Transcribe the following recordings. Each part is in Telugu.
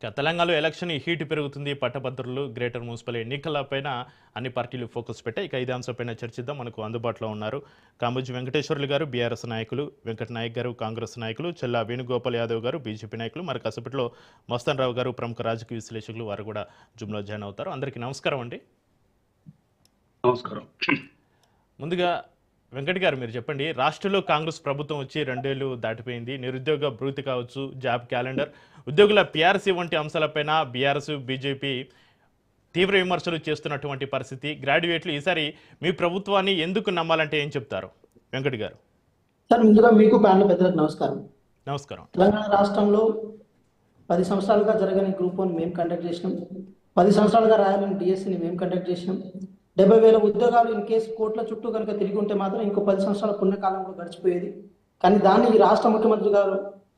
తెలంగాణలో ఎలక్షన్ హీట్ పెరుగుతుంది. పట్టభద్రులు గ్రేటర్ మున్సిపల్ ఎన్నికలపైన అన్ని పార్టీలు ఫోకస్ పెట్టాయి. ఇక ఇదే అంశంపైన చర్చిద్దాం. మనకు అందుబాటులో ఉన్నారు కామోజీ వెంకటేశ్వర్లు గారు బీఆర్ఎస్ నాయకులు, వెంకట నాయక్ గారు కాంగ్రెస్ నాయకులు, చెల్లా వేణుగోపాల్ యాదవ్ గారు బీజేపీ నాయకులు, మరి కాసేపట్లో మస్తాన్ రావు గారు ప్రముఖ రాజకీయ విశ్లేషకులు, వారు కూడా జూమ్లో జాయిన్ అవుతారు. అందరికీ నమస్కారం అండి. నమస్కారం. ముందుగా వెంకట్ గారు మీరు చెప్పండి, రాష్ట్రంలో కాంగ్రెస్ ప్రభుత్వం వచ్చి 2 ఏళ్లు దాటిపోయింది. నిరుద్యోగ భృతి కావచ్చు, జాబ్ క్యాలెండర్, ఉద్యోగుల పీఆర్సీ వంటి అంశాలపైన బీఆర్ఎస్ బీజేపీ తీవ్ర విమర్శలు చేస్తున్నటువంటి పరిస్థితి. గ్రాడ్యుయేట్లు ఈసారి మీ ప్రభుత్వాన్ని ఎందుకు నమ్మాలంటే ఏం చెప్తారు వెంకట్ గారు? సార్, ముందుగా మీకు ప్యానల్ పెద్దలకు నమస్కారం. నమస్కారం. తెలంగాణ రాష్ట్రంలో 10 సంవత్సరాలుగా జరగని గ్రూప్ 1 మేము కండక్ట్ చేసినాం. 10 సంవత్సరాలుగా రాయాలని డిఎస్సిని మేము కండక్ట్ చేసినాం. 70,000 ఉద్యోగాలు ఇన్ కేసు కోట్ల చుట్టూ కనుక తిరిగి ఉంటే మాత్రం ఇంకో 10 సంవత్సరాల పుణ్యకాలం కూడా గడిచిపోయేది. కానీ దాన్ని ఈ రాష్ట్ర ముఖ్యమంత్రి గారు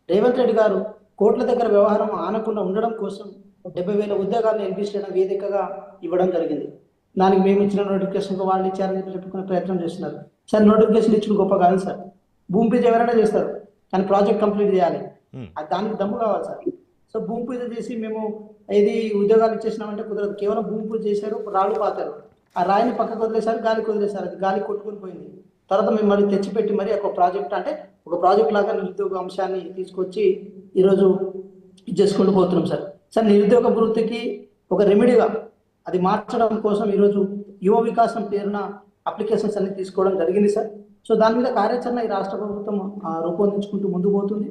రేవంత్ రెడ్డి గారు కోట్ల దగ్గర వ్యవహారం ఆనకుండా ఉండడం కోసం 70,000 ఉద్యోగాలను ఎన్పిస్టేషన్ వేదికగా ఇవ్వడం జరిగింది. దానికి మేము ఇచ్చిన నోటిఫికేషన్ వాళ్ళు ఇచ్చారని చెప్పుకునే ప్రయత్నం చేస్తున్నారు. సార్, నోటిఫికేషన్ ఇచ్చిన గొప్ప కాదు సార్. భూమి పూజ ఎవరైనా చేస్తారు, కానీ ప్రాజెక్ట్ కంప్లీట్ చేయాలి. దానికి దమ్ము కావాలి సార్. సో భూమి పూజ చేసి మేము ఇది ఉద్యోగాలు ఇచ్చేసినామంటే కుదరదు. కేవలం భూమి పూజ చేశారు, రాళ్ళు పాతారు. ఆ రాయిని పక్కకు వదిలేశారు, గాలికి వదిలేశారు. అది గాలి కొట్టుకుని పోయింది. తర్వాత మేము మళ్ళీ తెచ్చిపెట్టి మరి ఒక ప్రాజెక్ట్ అంటే ఒక ప్రాజెక్ట్ లాగా నిరుద్యోగ అంశాన్ని తీసుకొచ్చి ఈరోజు చేసుకుంటూ పోతున్నాం సార్. సార్, నిరుద్యోగ వృత్తికి ఒక రెమెడీగా అది మార్చడం కోసం ఈరోజు యువ వికాసం పేరున అప్లికేషన్స్ అన్ని తీసుకోవడం జరిగింది సార్. సో దాని మీద కార్యాచరణ ఈ రాష్ట్ర ప్రభుత్వం రూపొందించుకుంటూ ముందుకు పోతుంది.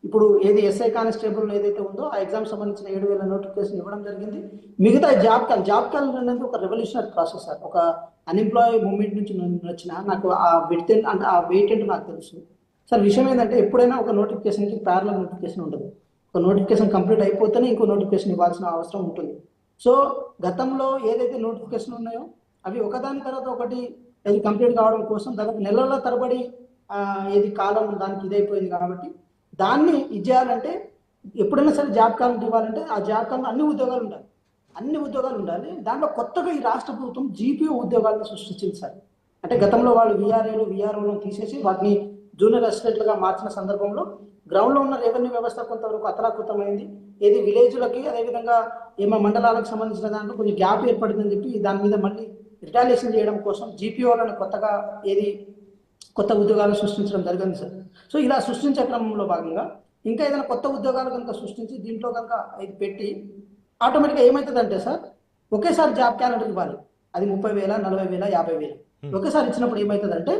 ఇప్పుడు ఏది ఎస్ఐ కానిస్టేబుల్ ఏదైతే ఉందో ఆ ఎగ్జామ్ సంబంధించిన 7,000 నోటిఫికేషన్ ఇవ్వడం జరిగింది. మిగతా జాబ్ కాల్ అనేది ఒక రెవల్యూషనరీ ప్రాసెస్ సార్. ఒక అన్ఎంప్లాయీ మూవ్మెంట్ నుంచి వచ్చిన నాకు ఆ వెయిట్ అంటే ఆ వెయిట్ ఏంటో నాకు తెలుసు సార్. విషయం ఏంటంటే ఎప్పుడైనా ఒక నోటిఫికేషన్కి ప్యారలల్ నోటిఫికేషన్ ఉంటుంది. ఒక నోటిఫికేషన్ కంప్లీట్ అయిపోతేనే ఇంకో నోటిఫికేషన్ ఇవ్వాల్సిన అవసరం ఉంటుంది. సో గతంలో ఏదైతే నోటిఫికేషన్ ఉన్నాయో అవి ఒకదాని తర్వాత ఒకటి అది కంప్లీట్ కావడం కోసం దాదాపు నెలల తరబడి ఏది కాలం దానికి ఇదైపోయింది. కాబట్టి దాన్ని ఇచ్చేయాలంటే ఎప్పుడైనా సరే జాబ్ కాలం ఇవ్వాలంటే ఆ జాబ్ కాలంలో అన్ని ఉద్యోగాలు ఉండాలి. దాంట్లో కొత్తగా ఈ రాష్ట్ర ప్రభుత్వం జీపీఓ ఉద్యోగాలను సృష్టించింది సార్. అంటే గతంలో వాళ్ళు విఆర్ఓలను తీసేసి వాటిని జూనియర్ అసిస్టెంట్లుగా మార్చిన సందర్భంలో గ్రౌండ్లో ఉన్న రెవెన్యూ వ్యవస్థ కొంతవరకు అతలాకుతమైంది. ఏది విలేజ్లకి అదేవిధంగా ఏమో మండలాలకు సంబంధించిన దాంట్లో కొంచెం గ్యాప్ ఏర్పడిందని చెప్పి దాని మీద మళ్ళీ రిటాలియేషన్ చేయడం కోసం జీపీఓలను కొత్తగా కొత్త ఉద్యోగాలు సృష్టించడం జరిగింది సార్. సో ఇలా సృష్టించే క్రమంలో భాగంగా ఇంకా ఏదైనా కొత్త ఉద్యోగాలు కనుక సృష్టించి దీంట్లో కనుక ఇది పెట్టి ఆటోమేటిక్గా ఏమవుతుందంటే సార్, ఒకేసారి జాబ్ క్యాలెండర్ ఇవ్వాలి. అది 30,000, 40,000, 50,000 ఒకేసారి ఇచ్చినప్పుడు ఏమవుతుందంటే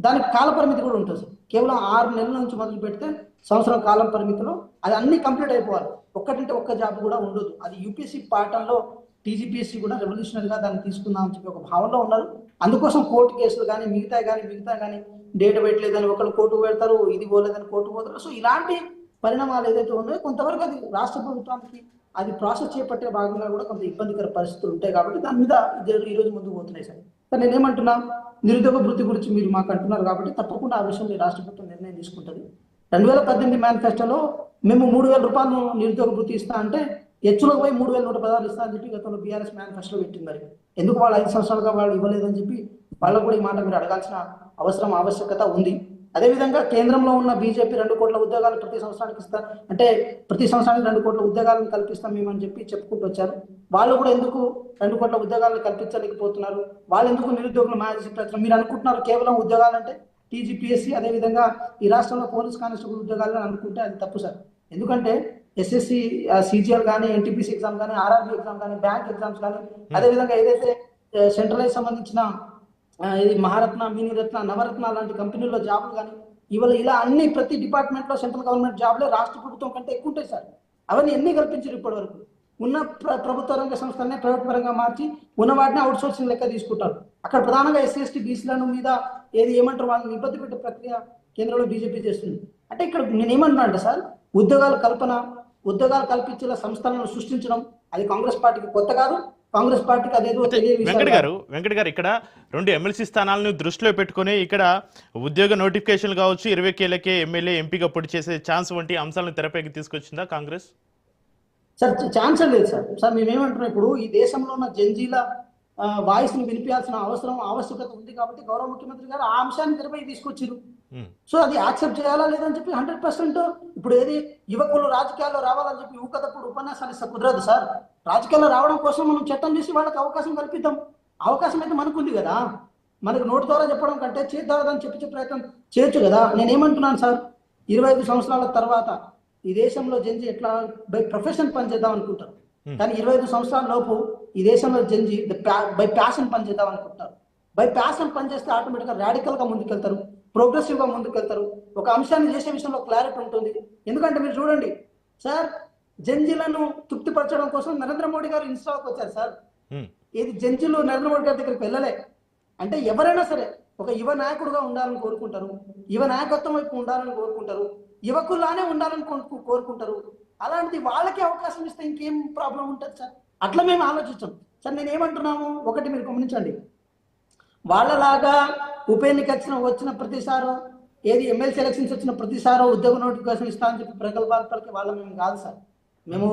దానికి కాల పరిమితి కూడా ఉంటుంది సార్. కేవలం 6 నెలల నుంచి మొదలు పెడితే సంవత్సరం కాలం పరిమితిలో అది అన్ని కంప్లీట్ అయిపోవాలి. ఒక్కటింటే ఒక్క జాబ్ కూడా ఉండదు. అది యూపీఎస్సీ పాఠంలో టీజీపీఎస్సీ కూడా రెవల్యూషనరీగా దాన్ని తీసుకుందామని చెప్పి ఒక భావనలో ఉన్నారు. అందుకోసం కోర్టు కేసులు కానీ మిగతా కానీ డేట్ పెట్టలేదని ఒకళ్ళు కోర్టు పెడతారు, ఇది పోలేదని కోర్టు పోతారు. సో ఇలాంటి పరిణామాలు ఏదైతే ఉన్నాయో కొంతవరకు అది రాష్ట్ర ప్రభుత్వానికి అది ప్రాసెస్ చేపట్టే భాగంగా కూడా కొంత ఇబ్బందికర పరిస్థితులు ఉంటాయి. కాబట్టి దాని మీద ఈరోజు ముందుకు పోతున్నాయి సార్. కానీ నేనేమంటున్నా, నిరుద్యోగ వృత్తి గురించి మీరు మాకు అంటున్నారు కాబట్టి తప్పకుండా ఆ విషయంలో రాష్ట్ర ప్రభుత్వం నిర్ణయం తీసుకుంటుంది. 2018 మేనిఫెస్టోలో మేము 3,000 రూపాయలు నిరుద్యోగ వృత్తి ఇస్తా అంటే హెచ్చులకు పోయి 3,116 ఇస్తా అని చెప్పి గతంలో బీఆర్ఎస్ మేనిఫెస్టోలో పెట్టింది. మరి ఎందుకు వాళ్ళు 5 సంవత్సరాలుగా వాళ్ళు ఇవ్వలేదని చెప్పి వాళ్ళకు కూడా ఈ మాట మీరు అడగాల్సిన ఆవశ్యకత ఉంది. అదేవిధంగా కేంద్రంలో ఉన్న బీజేపీ 2 కోట్ల ఉద్యోగాలు ప్రతి సంవత్సరానికి ఇస్తారు అంటే ప్రతి సంవత్సరానికి 2 కోట్ల ఉద్యోగాలను కల్పిస్తాం మేమని చెప్పి చెప్పుకుంటూ వచ్చారు. వాళ్ళు కూడా ఎందుకు 2 కోట్ల ఉద్యోగాలను కల్పించలేకపోతున్నారు? వాళ్ళు ఎందుకు నిరుద్యోగులు మేనేజ్ ప్రయత్నం మీరు అనుకుంటున్నారు? కేవలం ఉద్యోగాలంటే టీజీపీఎస్సీ అదేవిధంగా ఈ రాష్ట్రంలో పోలీస్ కానిస్టేబుల్ ఉద్యోగాలను అనుకుంటే అది తప్పు సార్. ఎందుకంటే ఎస్ఎస్సి సిజిఎల్ కానీ ఎన్టీపీసీ ఎగ్జామ్ కానీ ఆర్ఆర్బీ ఎగ్జామ్ కానీ బ్యాంక్ ఎగ్జామ్స్ కానీ అదేవిధంగా ఏదైతే సెంట్రలైజ్ సంబంధించిన ఇది మహారత్న, మినీరత్న, నవరత్న లాంటి కంపెనీల్లో జాబులు కానీ ఇవాళ ఇలా అన్ని ప్రతి డిపార్ట్మెంట్లో సెంట్రల్ గవర్నమెంట్ జాబ్లే రాష్ట్ర ప్రభుత్వం కంటే ఎక్కువ ఉంటాయి సార్. అవన్నీ ఎన్ని కల్పించారు ఇప్పటి వరకు? ఉన్న ప్రభుత్వ రంగ సంస్థలనే ప్రైవేట్ పరంగా మార్చి ఉన్న వాటిని అవుట్ సోర్సింగ్ లెక్క తీసుకుంటారు. అక్కడ ప్రధానంగా ఎస్సీ ఎస్టీ బీసీలను మీద ఏమంటారు వాళ్ళని ఇబ్బంది పెట్టే ప్రక్రియ కేంద్రంలో బీజేపీ చేస్తుంది. అంటే ఇక్కడ నేను ఏమంటున్నా అంటే సార్, ఉద్యోగాలు కల్పించేలా సంస్థలను సృష్టించడం అది కాంగ్రెస్ పార్టీకి కొత్త కాదు. కాంగ్రెస్ పార్టీకి అదేదో వెంకట్ గారు ఇక్కడ 2 ఎమ్మెల్సీ స్థానాలను దృష్టిలో పెట్టుకుని ఇక్కడ ఉద్యోగ నోటిఫికేషన్లు కావచ్చు 20,000కే ఎమ్మెల్యే ఎంపీగా పోటీ చేసే ఛాన్స్ వంటి అంశాలను తెరపైకి తీసుకొచ్చిందా కాంగ్రెస్? సార్ ఛాన్స్ లేదు సార్. సార్ మేమేమంటున్నాం, ఇప్పుడు ఈ దేశంలో ఉన్న జంజీల వాయిస్ని వినిపించాల్సిన ఆవశ్యకత ఉంది. కాబట్టి గౌరవ ముఖ్యమంత్రి గారు ఆ అంశాన్ని తెరపైకి తీసుకొచ్చారు. సో అది యాక్సెప్ట్ చేయాలా లేదని చెప్పి 100% ఇప్పుడు ఏది యువకులు రాజకీయాల్లో రావాలని చెప్పి ఊకతప్పుడు ఉపన్యాసాలు ఇస్తే కుదరదు సార్. రాజకీయాల్లో రావడం కోసం మనం చట్టం చేసి వాళ్ళకి అవకాశం కల్పిద్దాం. అవకాశం అయితే మనకు ఉంది కదా, మనకు నోటి ద్వారా చెప్పడం కంటే చేతి ద్వారా చెప్పించే ప్రయత్నం చేయొచ్చు కదా. నేనేమంటున్నాను సార్, 25 సంవత్సరాల తర్వాత ఈ దేశంలో జంజి ఎట్లా బై ప్రొఫెషన్ పనిచేద్దాం అనుకుంటారు, కానీ 25 సంవత్సరాల లోపు ఈ దేశంలో జంజి బై ప్యాషన్ పనిచేద్దాం అనుకుంటారు. బై ప్యాషన్ పనిచేస్తే ఆటోమేటిక్గా రాడికల్గా ముందుకెళ్తారు, ప్రోగ్రెసివ్గా ముందుకెళ్తారు. ఒక అంశాన్ని చేసే విషయంలో క్లారిటీ ఉంటుంది. ఎందుకంటే మీరు చూడండి సార్, జంజీలను తృప్తిపరచడం కోసం నరేంద్ర మోడీ గారు ఇన్స్టాకి వచ్చారు సార్. ఏది జంజీలు నరేంద్ర మోడీ గారి దగ్గరికి వెళ్ళలే. అంటే ఎవరైనా సరే ఒక యువ నాయకుడుగా ఉండాలని కోరుకుంటారు, యువ నాయకత్వం వైపు ఉండాలని కోరుకుంటారు, యువకుల్లానే ఉండాలని కోరుకుంటారు. అలాంటిది వాళ్ళకి అవకాశం ఇస్తే ఇంకేం ప్రాబ్లం ఉంటుంది సార్? అట్లా మేము ఆలోచించాం సార్. నేను ఏమంటున్నాము, ఒకటి మీరు గమనించండి, వాళ్ళలాగా ఉప ఎన్నిక వచ్చిన ప్రతిసారో ఏది ఎమ్మెల్సీ ఎలక్షన్స్ వచ్చిన ప్రతిసారో ఉద్యోగ నోటిఫికేషన్ ఇస్తా అని చెప్పి ప్రగల్భాలకి వాళ్ళ మేము కాదు సార్. మేము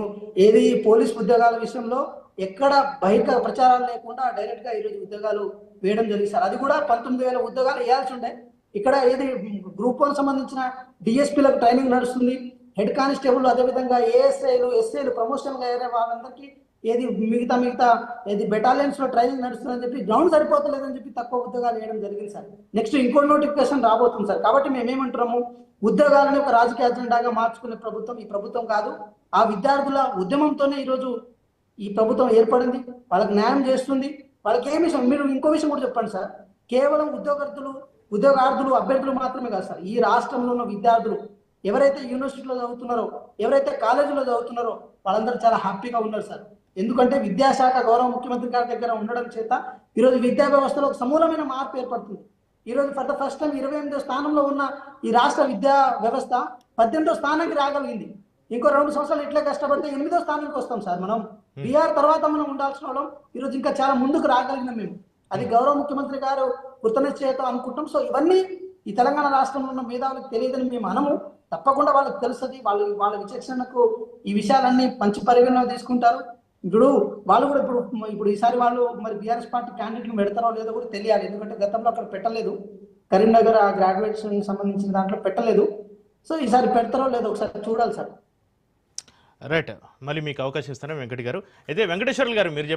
ఏది పోలీస్ ఉద్యోగాల విషయంలో ఎక్కడ బహిర్గత ప్రచారాలు లేకుండా డైరెక్ట్గా ఈరోజు ఉద్యోగాలు వేయడం జరిగింది సార్. అది కూడా 19,000 ఉద్యోగాలు వేయాల్సి ఉండే. ఇక్కడ ఏది గ్రూప్ 1 సంబంధించిన డిఎస్పీలకు ట్రైనింగ్ నడుస్తుంది, హెడ్ కానిస్టేబుల్, అదేవిధంగా ఏఎస్ఐలు ఎస్ఐలు ప్రమోషన్గా అయ్యే వాళ్ళందరికీ ఏది మిగతా ఏది బెటాలియన్స్ లో ట్రైనింగ్ నడుస్తుందని చెప్పి గ్రౌండ్ సరిపోతలేదని చెప్పి తక్కువ ఉద్యోగాలు వేయడం జరిగింది సార్. నెక్స్ట్ ఇంకో నోటిఫికేషన్ రాబోతుంది సార్. కాబట్టి మేమేమంటున్నాము, ఉద్యోగాలను ఒక రాజకీయ అజెండాగా మార్చుకునే ప్రభుత్వం ఈ ప్రభుత్వం కాదు. ఆ విద్యార్థుల ఉద్యమంతోనే ఈరోజు ఈ ప్రభుత్వం ఏర్పడింది, వాళ్ళకి న్యాయం చేస్తుంది. వాళ్ళకి ఏమి మీరు ఇంకో విషయం కూడా చెప్పండి సార్, కేవలం ఉద్యోగార్థులు అభ్యర్థులు మాత్రమే కాదు సార్, ఈ రాష్ట్రంలో ఉన్న విద్యార్థులు ఎవరైతే యూనివర్సిటీలో చదువుతున్నారో, ఎవరైతే కాలేజీలో చదువుతున్నారో వాళ్ళందరూ చాలా హ్యాపీగా ఉన్నారు సార్. ఎందుకంటే విద్యాశాఖ గౌరవ ముఖ్యమంత్రి గారి దగ్గర ఉండడం చేత ఈరోజు విద్యా వ్యవస్థలో ఒక సమూలమైన మార్పు ఏర్పడుతుంది. ఈరోజు ఫర్ ద ఫస్ట్ టైం 28వ స్థానంలో ఉన్న ఈ రాష్ట్ర విద్యా వ్యవస్థ 18వ స్థానానికి రాగలిగింది. ఇంకో 2 సంవత్సరాలు ఇట్లా కష్టపడితే 8వ స్థానానికి వస్తాం సార్. మనం బీఆర్ తర్వాత మనం ఉండాల్సిన వాళ్ళం ఈరోజు ఇంకా చాలా ముందుకు రాగలిగినాం మేము. అది గౌరవ ముఖ్యమంత్రి గారు కృతనిశ్చయతో అనుకుంటాం. సో ఇవన్నీ ఈ తెలంగాణ రాష్ట్రంలో ఉన్న మేధావులకు తెలియదని మేము అనము, తప్పకుండా వాళ్ళకి తెలుస్తుంది. వాళ్ళ విచక్షణకు ఈ విషయాలన్నీ మంచి పరిగణన తీసుకుంటారు. ఇప్పుడు వాళ్ళు కూడా ఇప్పుడు ఈసారి వాళ్ళు మరి బీఆర్ఎస్ పార్టీ క్యాండిడేట్లు పెడతారో లేదో కూడా తెలియాలి. ఎందుకంటే గతంలో అక్కడ పెట్టలేదు, కరీంనగర్ ఆ గ్రాడ్యుయేట్స్ సంబంధించిన దాంట్లో పెట్టలేదు. సో ఈసారి పెడతారో లేదో ఒకసారి చూడాలి సార్. రైట్, మళ్ళీ మీకు అవకాశం ఇస్తాను వెంకట్ గారు. అయితే వెంకటేశ్వర్లు గారు, మీరు